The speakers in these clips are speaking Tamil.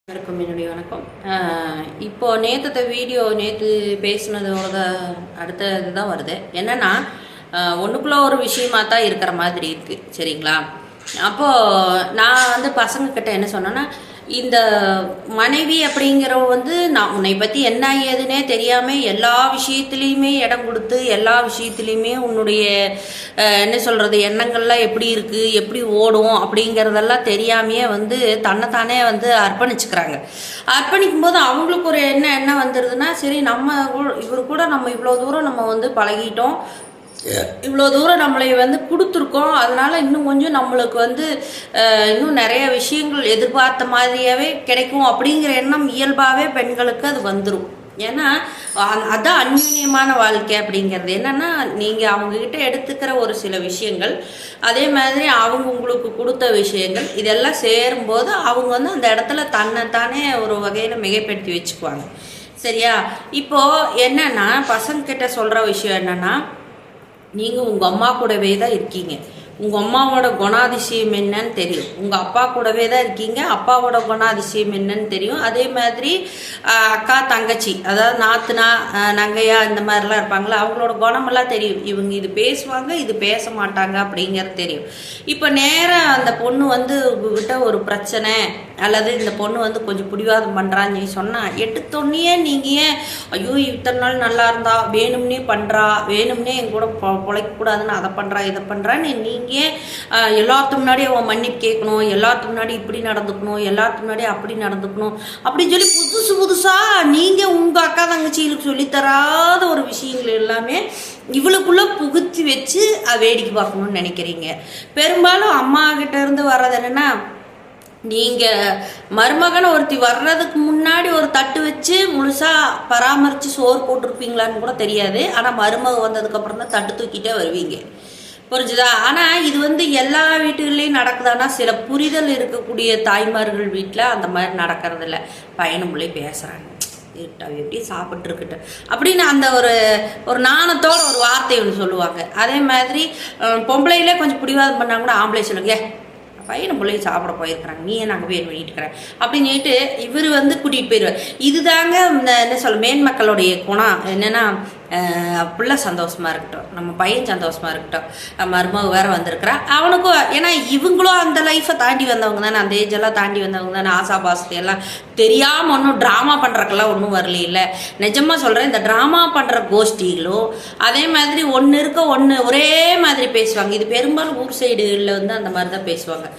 வணக்கம், என்னுடைய வணக்கம். இப்போ நேற்று வீடியோ பேசினதோட அடுத்த இதுதான் வருது. என்னன்னா ஒன்றுக்குள்ள ஒரு விஷயமா தான் இருக்கிற மாதிரி இருக்குது. சரிங்களா? அப்போது நான் வந்து பசங்கக்கிட்ட என்ன சொன்னேன்னா, இந்த மனைவி அப்படிங்கிறவ வந்து நான் உன்னை பற்றி என்ன ஏதுன்னே தெரியாமல் எல்லா விஷயத்துலேயுமே இடம் கொடுத்து எல்லா விஷயத்துலேயுமே உன்னுடைய என்ன சொல்கிறது எண்ணங்கள்லாம் எப்படி இருக்குது, எப்படி ஓடும் அப்படிங்கிறதெல்லாம் தெரியாமையே வந்து தன்னைத்தானே வந்து அர்ப்பணிச்சுக்கிறாங்க. அர்ப்பணிக்கும் போது அவங்களுக்கு ஒரு என்ன வந்துடுதுன்னா, சரி நம்ம இவரு கூட நம்ம இவ்வளோ தூரம் நம்ம வந்து பழகிட்டோம், இவ்வளோ தூரம் நம்மளை வந்து கொடுத்துருக்கோம், அதனால் இன்னும் கொஞ்சம் நம்மளுக்கு வந்து இன்னும் நிறைய விஷயங்கள் எதிர்பார்த்த மாதிரியாகவே கிடைக்கும் அப்படிங்கிற எண்ணம் இயல்பாகவே பெண்களுக்கு அது வந்துடும். ஏன்னா அதுதான் அந்யூன்யமான வாழ்க்கை அப்படிங்கிறது. என்னென்னா நீங்கள் அவங்கக்கிட்ட எடுத்துக்கிற ஒரு சில விஷயங்கள், அதே மாதிரி அவங்க உங்களுக்கு கொடுத்த விஷயங்கள், இதெல்லாம் சேரும்போது அவங்க வந்து அந்த இடத்துல தன்னைத்தானே ஒரு வகையில் மிகைப்படுத்தி வச்சுக்குவாங்க. சரியா? இப்போது என்னென்னா பசங்கக்கிட்ட சொல்கிற விஷயம் என்னென்னா, நீங்கள் உங்கள் அம்மா கூடவே தான் இருக்கீங்க, உங்கள் அம்மாவோட குணாதிசயம் என்னன்னு தெரியும், உங்கள் அப்பா கூடவே தான் இருக்கீங்க, அப்பாவோட குணாதிசயம் என்னன்னு தெரியும். அதே மாதிரி அக்கா தங்கச்சி, அதாவது நாத்துனா நங்கையா இந்த மாதிரிலாம் இருப்பாங்களா, அவங்களோட குணமெல்லாம் தெரியும். இவங்க இது பேசுவாங்க, இது பேச மாட்டாங்க அப்படிங்கிறது தெரியும். இப்போ நேராக அந்த பொண்ணு வந்து உங்ககிட்ட ஒரு பிரச்சனை அல்லது இந்த பொண்ணு வந்து கொஞ்சம் பிடிவாதம் பண்ணுறான்னு சொன்னால், எடுத்தோடனே நீங்கள் ஏன் ஐயோ இத்தனை நாள் நல்லா இருந்தா, வேணும்னே பண்ணுறா, வேணும்னே என் கூட பொழைக்கக்கூடாதுன்னு அதை பண்ணுறா இதை பண்ணுறான்னு நீங்கள் எல்லாத்துக்கு முன்னாடி அவன் மன்னிப்பு கேட்கணும், எல்லாத்துக்கு முன்னாடி இப்படி நடந்துக்கணும், எல்லாத்துக்கு முன்னாடி அப்படி நடந்துக்கணும் அப்படின்னு சொல்லி புதுசாக நீங்கள் உங்கள் அக்கா தங்கச்சிகளுக்கு சொல்லித்தராத ஒரு விஷயங்கள் எல்லாமே இவளுக்குள்ளே புகுத்தி வச்சு வேடிக்கை பார்க்கணும்னு நினைக்கிறீங்க. பெரும்பாலும் அம்மா கிட்ட இருந்து வர்றது என்னென்னா, நீங்கள் மருமகனை ஒருத்தி வர்றதுக்கு முன்னாடி ஒரு தட்டு வச்சு முழுசாக பராமரித்து சோறு போட்டிருப்பீங்களான்னு கூட தெரியாது. ஆனால் மருமக வந்ததுக்கப்புறம் தான் தட்டு தூக்கிட்டே வருவீங்க. புரிஞ்சுதா? ஆனால் இது வந்து எல்லா வீட்டுகள்லையும் நடக்குதானா, சில புரிதல் இருக்கக்கூடிய தாய்மார்கள் வீட்டில் அந்த மாதிரி நடக்கிறதில்ல. பையனும் பிள்ளை பேசுகிறாங்க, எப்படி சாப்பிட்ருக்கிட்ட அப்படின்னு அந்த ஒரு நாணத்தோட ஒரு வார்த்தை ஒன்று சொல்லுவாங்க. அதே மாதிரி பொம்பளையிலே கொஞ்சம் பிடிவாதம் பண்ணாங்க கூட ஆம்பளை சொல்லுங்க, பையனை பிள்ளைய சாப்பிட போயிருக்கிறாங்க, நீ ஏன் நாங்கள் பேர் பண்ணிட்டு இருக்கிறேன் அப்படின்னு சொல்லிட்டு இவர் வந்து கூட்டிகிட்டு போயிடுவார். இதுதாங்க இந்த என்ன சொல்ல மேன்மக்களுடைய குணம். என்னென்னா பிள்ளை சந்தோஷமாக இருக்கட்டும், நம்ம பையன் சந்தோஷமாக இருக்கட்டும், மருமக வேறு வந்திருக்கிறா அவனுக்கும். ஏன்னா இவங்களும் அந்த லைஃப்பை தாண்டி வந்தவங்க தானே, அந்த ஏஜெல்லாம் தாண்டி வந்தவங்க தானே. ஆசாபாசத்தை எல்லாம் தெரியாமல் ஒன்றும் ட்ராமா பண்ணுறக்கெல்லாம் ஒன்றும் வரல. இல்லை, நிஜமாக சொல்கிறேன், இந்த ட்ராமா பண்ணுற கோஷ்டிகளும் அதே மாதிரி ஒன்று இருக்க ஒன்று ஒரே மாதிரி பேசுவாங்க. இது பெரும்பாலும் ஊர் சைடுகளில் வந்து அந்த மாதிரி தான் பேசுவாங்க.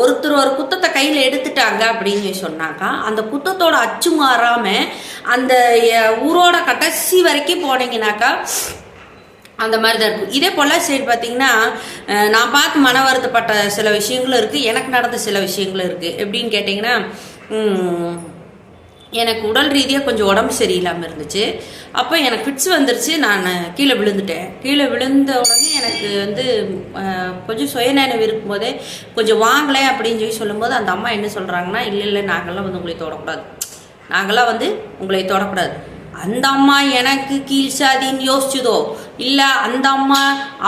ஒருத்தர் ஒரு குத்தத்தை கையில் எடுத்துட்டாங்க அப்படின்னு சொன்னாக்கா, அந்த குத்தத்தோட அச்சு மாறாமல் அந்த ஊரோட கடைசி வரைக்கும் போனீங்கன்னாக்கா அந்த மாதிரி தான் இருக்கும். இதே போல் சைடு பார்த்தீங்கன்னா, நான் பார்த்து மன வருத்தப்பட்ட சில விஷயங்களும் இருக்குது, எனக்கு நடந்த சில விஷயங்களும் இருக்குது. எப்படின்னு கேட்டிங்கன்னா, எனக்கு உடல் ரீதியாக கொஞ்சம் உடம்பு சரியில்லாமல் இருந்துச்சு. அப்போ எனக்கு ஃபிட்ஸ் வந்துருச்சு, நான் கீழே விழுந்துட்டேன். கீழே விழுந்த உடனே எனக்கு வந்து கொஞ்சம் சுயநினைவு இருக்கும்போதே கொஞ்சம் வாங்கலை அப்படின்னு சொல்லும்போது அந்த அம்மா என்ன சொல்கிறாங்கன்னா, இல்லை நாங்கள்லாம் வந்து உங்களை தொடக்கூடாது, நாங்கள்லாம் வந்து உங்களை தொடக்கூடாது. அந்த அம்மா எனக்கு கீழ் சாதின்னு யோசிச்சுதோ, இல்லை அந்த அம்மா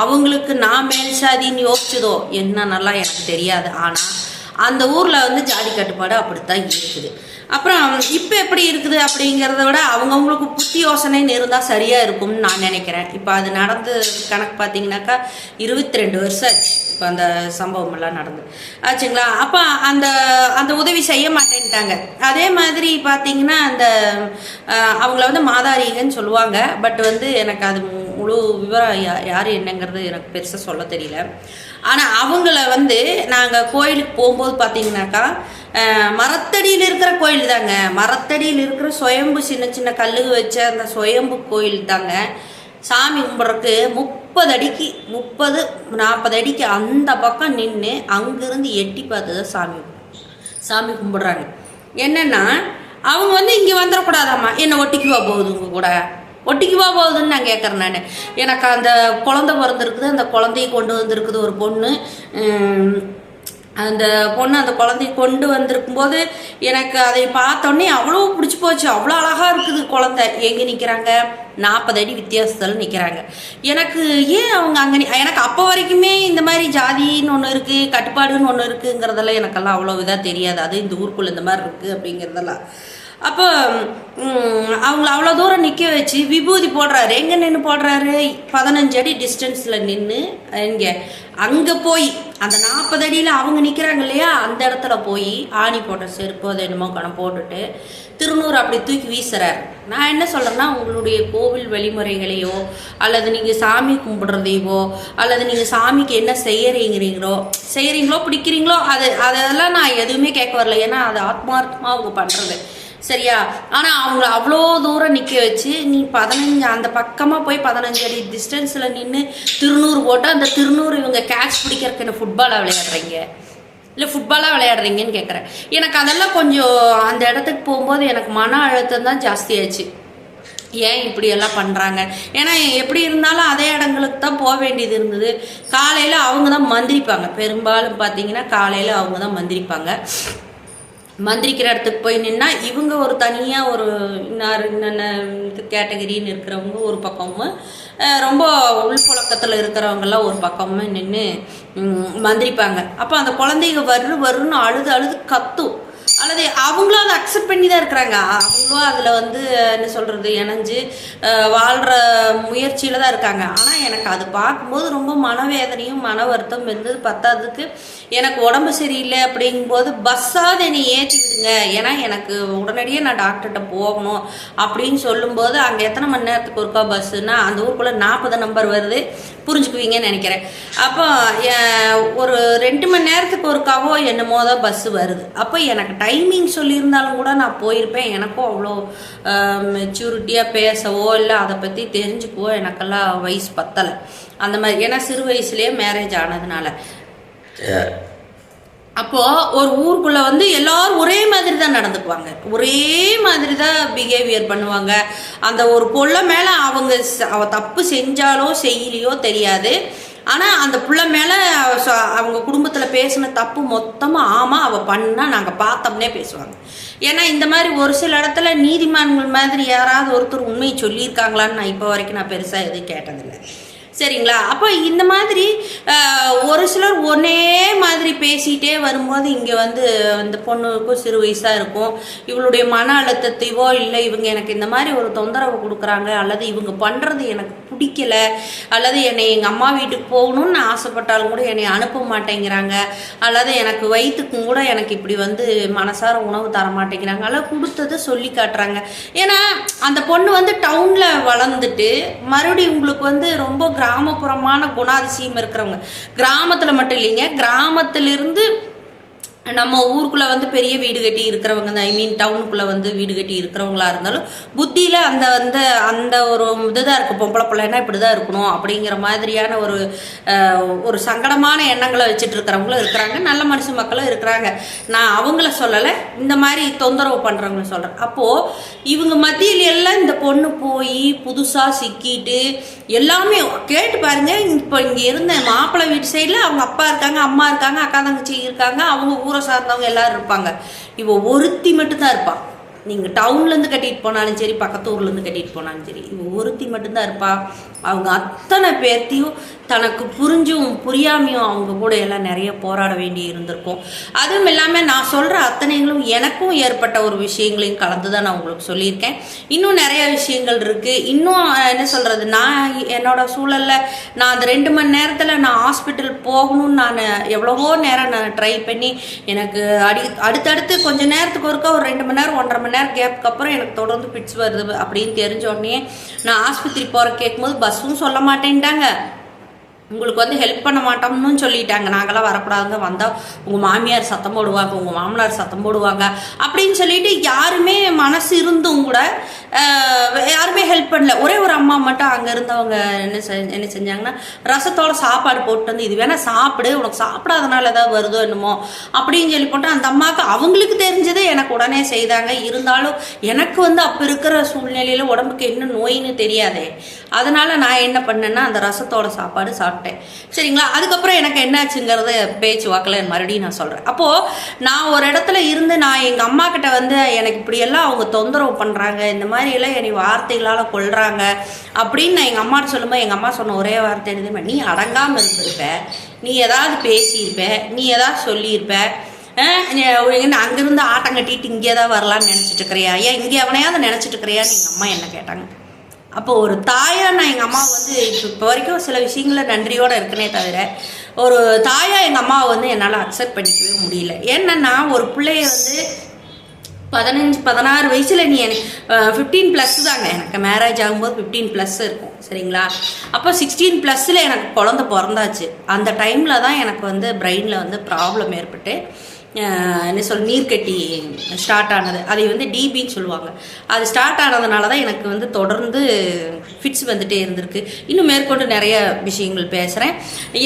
அவங்களுக்கு நான் மேல் சாதின்னு யோசிச்சுதோ என்னன்னெல்லாம் எனக்கு தெரியாது. ஆனால் அந்த ஊரில் வந்து ஜாதி கட்டுப்பாடு அப்படித்தான் இருக்குது. அப்புறம் இப்போ எப்படி இருக்குது அப்படிங்கிறத விட அவங்கவுங்களுக்கு புத்தி யோசனைன்னு இருந்தால் சரியாக இருக்கும்னு நான் நினைக்கிறேன். இப்போ அது நடந்து கணக்கு பார்த்தீங்கன்னாக்கா 22 வருஷம் ஆச்சு இப்போ அந்த சம்பவம் எல்லாம் நடந்து ஆச்சுங்களா. அப்போ அந்த உதவி செய்ய மாட்டேன்ட்டாங்க. அதே மாதிரி பார்த்தீங்கன்னா அந்த அவங்கள வந்து மாதாரிகன்னு சொல்லுவாங்க. பட் வந்து எனக்கு அது முழு விவரம் யார் என்னங்கிறது எனக்கு பெருசாக சொல்ல தெரியல. ஆனால் அவங்கள வந்து நாங்கள் கோயிலுக்கு போகும்போது பார்த்தீங்கன்னாக்கா, மரத்தடியில் இருக்கிற கோயில் தாங்க, மரத்தடியில் இருக்கிற சுயம்பு சின்ன சின்ன கல்லுகு வச்ச அந்த சுயம்பு கோயில் தாங்க. சாமி கும்பிட்றதுக்கு 30 அடிக்கு 30-40 அடிக்கு அந்த பக்கம் நின்று அங்கேருந்து எட்டி பார்த்து தான் சாமி கும்பிட்றாங்க. என்னென்னா அவங்க வந்து இங்கே வந்துடக்கூடாதாம்மா, என்னை ஒட்டிக்குவா போகுது, உங்கள் கூட ஒட்டிக்குவா போகுதுன்னு நான் கேட்குறேன். நான் எனக்கு அந்த குழந்தை பிறந்திருக்குது, அந்த குழந்தைய கொண்டு வந்திருக்குது ஒரு பொண்ணு. அந்த பொண்ணு அந்த குழந்தைய கொண்டு வந்திருக்கும் போது எனக்கு அதை பார்த்தோன்னே அவ்வளோ பிடிச்சி போச்சு. அவ்வளோ அழகாக இருக்குது குழந்தை. எங்கே நிற்கிறாங்க? 40 அடி வித்தியாசத்தில் நிற்கிறாங்க. எனக்கு ஏன் அவங்க அங்கே எனக்கு அப்போ வரைக்குமே இந்த மாதிரி ஜாதின்னு ஒன்று இருக்குது, கட்டுப்பாடுன்னு ஒன்று இருக்குங்கிறதெல்லாம் எனக்கெல்லாம் அவ்வளோ இதாக தெரியாது. அது இந்த ஊருக்குள்ளே இந்த மாதிரி இருக்குது அப்படிங்கிறதெல்லாம். அப்போ அவங்கள அவ்வளோ தூரம் நிற்க வச்சு விபூதி போடுறாரு. எங்கே நின்று போடுறாரு? 15 அடி டிஸ்டன்ஸில் நின்று இங்கே அங்கே போய் அந்த 40 அடியில் அவங்க நிற்கிறாங்க இல்லையா, அந்த இடத்துல போய் ஆணி போட்ட செருப்பு அதை என்னமோ கணம் போட்டுட்டு திருநூறு அப்படி தூக்கி வீசுறாரு. நான் என்ன சொல்கிறேன்னா, உங்களுடைய கோவில் வழிமுறைகளையோ அல்லது நீங்கள் சாமி கும்பிடுறதையோ அல்லது நீங்கள் சாமிக்கு என்ன செய்கிறீங்களோ பிடிக்கிறீங்களோ அதெல்லாம் நான் எதுவுமே கேட்க வரல. ஏன்னா அது ஆத்மார்த்தமாக அவங்க பண்ணுறது சரியா. ஆனால் அவங்கள அவ்வளோ தூரம் நிற்க வச்சு நீ 15 அந்த பக்கமாக போய் 15 அடி டிஸ்டன்ஸில் நின்று திருநூறு போட்டு அந்த திருநூறு இவங்க கேட்ச் பிடிக்கிறதுக்கு என்ன ஃபுட்பாலாக விளையாடுறீங்க இல்லை ஃபுட்பாலாக விளையாடுறீங்கன்னு கேட்குறேன். எனக்கு அதெல்லாம் கொஞ்சம் அந்த இடத்துக்கு போகும்போது எனக்கு மன அழுத்தம் தான் ஜாஸ்தியாச்சு. ஏன் இப்படியெல்லாம் பண்ணுறாங்க? ஏன்னா எப்படி இருந்தாலும் அதே இடங்களுக்கு தான் போக வேண்டியது இருந்தது. காலையில் அவங்க தான் மந்திரிப்பாங்க. பெரும்பாலும் பார்த்தீங்கன்னா காலையில் அவங்க தான் மந்திரிக்கிற இடத்துக்கு போய் நின்னா இவங்க ஒரு தனியாக ஒரு இன்னென்ன கேட்டகரின்னு இருக்கிறவங்க ஒரு பக்கமும், ரொம்ப உள்புழக்கத்தில் இருக்கிறவங்கெல்லாம் ஒரு பக்கமும் நின்று மந்திரிப்பாங்க. அப்போ அந்த குழந்தைங்க வருன்னு அழுது கத்தும். அல்லது அவங்களும் அதை அக்செப்ட் பண்ணி தான் இருக்கிறாங்க. அவங்களும் அதில் வந்து என்ன சொல்கிறது இணைஞ்சு வாழ்கிற முயற்சியில் தான் இருக்காங்க. ஆனால் எனக்கு அது பார்க்கும்போது ரொம்ப மனவேதனையும் மன வருத்தம் இருந்தது. பத்தாததுக்கு எனக்கு உடம்பு சரியில்லை அப்படிங்கும்போது பஸ்ஸாவது என்னை ஏற்றி விடுங்க, ஏன்னா எனக்கு உடனடியாக நான் டாக்டர்கிட்ட போகணும் அப்படின்னு சொல்லும்போது அங்கே எத்தனை மணி நேரத்துக்கு ஒருக்கா பஸ்ஸுன்னா அந்த ஊருக்குள்ளே 40 நம்பர் வருது, புரிஞ்சுக்குவீங்கன்னு நினைக்கிறேன். அப்போ ஒரு 2 மணி நேரத்துக்கு ஒருக்காவோ என்னமோ தான் பஸ்ஸு வருது. அப்போ எனக்கு டைமிங் சொல்லியிருந்தாலும் கூட நான் போயிருப்பேன். எனக்கும் அவ்வளோ மெச்சூரிட்டியாக பேசவோ இல்லை அதை பற்றி தெரிஞ்சுக்கவோ எனக்கெல்லாம் வயசு பத்தலை அந்த மாதிரி. ஏன்னா சிறு வயசுலேயே மேரேஜ் ஆனதுனால. அப்போது ஒரு ஊருக்குள்ளே வந்து எல்லோரும் ஒரே மாதிரி தான் நடந்துக்குவாங்க, ஒரே மாதிரி தான் பிஹேவியர் பண்ணுவாங்க. அந்த ஒரு பொண்ணு மேலே அவ தப்பு செஞ்சாலோ செய்யலையோ தெரியாது, ஆனால் அந்த பிள்ளை மேலே அவங்க குடும்பத்தில் பேசின தப்பு மொத்தமாக ஆமாம் அவள் பண்ணால் நாங்கள் பார்த்தோம்னே பேசுவாங்க. ஏன்னா இந்த மாதிரி ஒரு சில இடத்துல நீதிமான்கள் மாதிரி யாராவது ஒருத்தர் உண்மையை சொல்லியிருக்காங்களான்னு நான் இப்போ வரைக்கும் நான் பெருசாக எதுவும் கேட்டதில்லை சரிங்களா. அப்போ இந்த மாதிரி ஒரு சிலர் ஒரே மாதிரி பேசிகிட்டே வரும்போது இங்கே வந்து இந்த பொண்ணுக்கும் சிறு வயசாக இருக்கும், இவளுடைய மன அழுத்தத்தையோ இல்லை இவங்க எனக்கு இந்த மாதிரி ஒரு தொந்தரவு கொடுக்குறாங்க அல்லது இவங்க பண்ணுறது எனக்கு பிடிக்கலை அல்லது என்னை எங்கள் அம்மா வீட்டுக்கு போகணும்னு ஆசைப்பட்டாலும் கூட என்னை அனுப்ப மாட்டேங்கிறாங்க அல்லது எனக்கு வயிற்றுக்கும் கூட எனக்கு இப்படி வந்து மனசார உணவு தர மாட்டேங்கிறாங்க அல்லது கொடுத்ததை சொல்லி காட்டுறாங்க. ஏன்னா அந்த பொண்ணு வந்து டவுனில் வளர்ந்துட்டு மறுபடியும் உங்களுக்கு வந்து ரொம்ப கிராமப்புறமான குணாதிசயம் இருக்கிறவங்க, கிராமத்தில் மட்டும் இல்லைங்க, கிராமத்திலிருந்து நம்ம ஊருக்குள்ளே வந்து பெரிய வீடு கட்டி இருக்கிறவங்க தான், ஐ மீன் டவுனுக்குள்ளே வந்து வீடு கட்டி இருக்கிறவங்களா இருந்தாலும் புத்தியில் அந்த வந்து அந்த ஒரு இதுதான் இருக்குது, பொம்பளை பிள்ளைன்னா இப்படி தான் இருக்கணும் அப்படிங்கிற மாதிரியான ஒரு சங்கடமான எண்ணங்களை வச்சுட்டு இருக்கிறவங்களும் இருக்கிறாங்க, நல்ல மனுஷ மக்களும் இருக்கிறாங்க. நான் அவங்கள சொல்லலை, இந்த மாதிரி தொந்தரவு பண்ணுறவங்கள சொல்கிறேன். அப்போது இவங்க மத்தியில் எல்லாம் இந்த பொண்ணு போய் புதுசாக சிக்கிட்டு எல்லாமே கேட்டு பாருங்க. இப்போ இங்கே இருந்த மாப்பிள்ளை வீட்டு சைடில் அவங்க அப்பா இருக்காங்க, அம்மா இருக்காங்க, அக்கா தங்கச்சி இருக்காங்க, அவங்க ஊரை சார்ந்தவங்க எல்லாரும் இருப்பாங்க. இவ ஒருத்தி மட்டும்தான் இருப்பாள். நீங்கள் டவுன்லேருந்து கட்டிட்டு போனாலும் சரி, பக்கத்து ஊர்லேருந்து கட்டிட்டு போனாலும் சரி, இவ ஒருத்தி மட்டும்தான் இருப்பாள். அவங்க அத்தனை பேர்த்தையும் தனக்கு புரிஞ்சும் புரியாமையும் அவங்க கூட எல்லாம் நிறைய போராட வேண்டி இருந்திருக்கும். அதுவும் இல்லாமல் நான் சொல்கிற அத்தனைகளும் எனக்கும் ஏற்பட்ட ஒரு விஷயங்களையும் கலந்து தான் நான் உங்களுக்கு சொல்லியிருக்கேன். இன்னும் நிறைய விஷயங்கள் இருக்குது. இன்னும் என்ன சொல்கிறது, நான் என்னோடய சூழலில் நான் அந்த 2 மணி நேரத்தில் நான் ஹாஸ்பிட்டல் போகணும்னு நான் எவ்வளவோ நேரம் நான் ட்ரை பண்ணி எனக்கு அடுத்தடுத்து கொஞ்சம் நேரத்துக்கு ஒருக்கா ஒரு 2 மணி நேரம் 1.5 மணி நேரம் கேப்புக்கு அப்புறம் எனக்கு தொடர்ந்து பிட்ஸ் வருது அப்படின்னு தெரிஞ்ச உடனே நான் ஆஸ்பத்திரி போகிற கேட்கும்போது பஸ்ஸும் சொல்ல மாட்டேன்ட்டாங்க, உங்களுக்கு வந்து ஹெல்ப் பண்ண மாட்டோம்னு சொல்லிட்டாங்க, நாங்களாம் வரக்கூடாதுங்க, வந்தால் உங்கள் மாமியார் சத்தம் போடுவாங்க, உங்கள் மாமனார் சத்தம் போடுவாங்க அப்படின்னு சொல்லிட்டு யாருமே மனசு இருந்தும் கூட யாருமே ஹெல்ப் பண்ணல. ஒரே ஒரு அம்மா மட்டும் அங்கே இருந்தவங்க என்ன செஞ்சாங்கன்னா, ரசத்தோட சாப்பாடு போட்டு வந்து இது வேணா சாப்பிடு, உனக்கு சாப்பிடாதனால ஏதாவது வருதோ என்னமோ அப்படின்னு சொல்லி போட்டு அந்த அம்மாவுக்கு அவங்களுக்கு தெரிஞ்சதை எனக்கு உடனே செய்தாங்க. இருந்தாலும் எனக்கு வந்து அப்போ இருக்கிற சூழ்நிலையில் உடம்புக்கு என்ன நோயின்னு தெரியாதே. அதனால நான் என்ன பண்ணேன்னா அந்த ரசத்தோட சாப்பாடு சாப்பிட்டேன். சரிங்களா? அதுக்கப்புறம் எனக்கு என்னாச்சுங்கிறத பேச்சு வாக்கில் மறுபடியும் நான் சொல்கிறேன். அப்போது நான் ஒரு இடத்துல இருந்து நான் எங்கள் அம்மா கிட்ட வந்து எனக்கு இப்படியெல்லாம் அவங்க தொந்தரவு பண்ணுறாங்க, இந்த மாதிரியெல்லாம் என்னை வார்த்தைகளால் கொள்கிறாங்க அப்படின்னு நான் எங்கள் அம்மாட்ட சொல்லும்போது எங்கள் அம்மா சொன்ன ஒரே வார்த்தை என்னதுமே, நீ அடங்காமல் இருந்திருப்ப, நீ ஏதாவது பேசியிருப்ப, நீ ஏதாவது சொல்லியிருப்ப, அங்கேருந்து ஆட்டம் கட்டிட்டு இங்கே தான் வரலான்னு நினச்சிட்டு இருக்கிறியா, ஏன் இங்கே அவனையாவது நினச்சிட்டு இருக்கிறியான்னு எங்கள் அம்மா என்ன கேட்டாங்க. அப்போ ஒரு தாயா நான் எங்கள் அம்மாவை வந்து இப்போ வரைக்கும் சில விஷயங்கள நன்றியோடு இருக்குனே தவிர ஒரு தாயா எங்கள் அம்மாவை வந்து என்னால் அக்செப்ட் பண்ணிக்கவே முடியல. ஏன்னா ஒரு பிள்ளைய வந்து 15-16 வயசில் நீ எனக்கு 15+ தாங்க, எனக்கு மேரேஜ் ஆகும்போது 15+ இருக்கும். சரிங்களா? அப்போ 16+ எனக்கு குழந்தை பிறந்தாச்சு. அந்த டைமில் தான் எனக்கு வந்து பிரெயினில் வந்து ப்ராப்ளம் ஏற்பட்டு என்ன நீர்க்கட்டி ஸ்டார்ட் ஆனது. அதை வந்து டிபின்னு சொல்லுவாங்க. அது ஸ்டார்ட் ஆனதுனால தான் எனக்கு வந்து தொடர்ந்து ஃபிட்ஸ் வந்துட்டே இருந்திருக்கு. இன்னும் மேற்கொண்டு நிறைய விஷயங்கள் பேசுகிறேன்.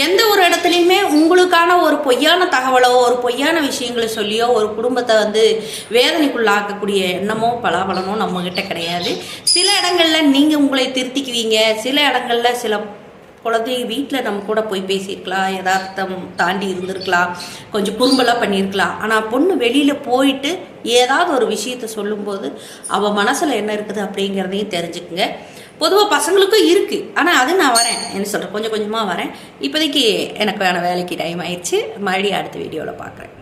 எந்த ஒரு இடத்துலையுமே உங்களுக்கான ஒரு பொய்யான தகவலோ ஒரு பொய்யான விஷயங்களை சொல்லியோ ஒரு குடும்பத்தை வந்து வேதனைக்குள்ளாக்கக்கூடிய எண்ணமோ பலாபலமோ நம்மக்கிட்ட கிடையாது. சில இடங்களில் நீங்கள் உங்களை திருத்திக்குவீங்க, சில இடங்களில் சில குழந்தைங்க வீட்டில் நம்ம கூட போய் பேசியிருக்கலாம், யதார்த்தம் தாண்டி இருந்திருக்கலாம், கொஞ்சம் குறும்பெல்லாம் பண்ணியிருக்கலாம். ஆனால் பொண்ணு வெளியில் போயிட்டு ஏதாவது ஒரு விஷயத்த சொல்லும்போது அவள் மனசில் என்ன இருக்குது அப்படிங்கிறதையும் தெரிஞ்சுக்குங்க. பொதுவாக பசங்களுக்கும் இருக்குது. ஆனால் அது நான் வரேன், என்ன சொல்கிறேன், கொஞ்சம் கொஞ்சமாக வரேன். இப்போதைக்கு எனக்கு வேலைக்கு டைம் ஆயிடுச்சு. மறுபடியும் அடுத்த வீடியோவில் பார்க்குறேன்.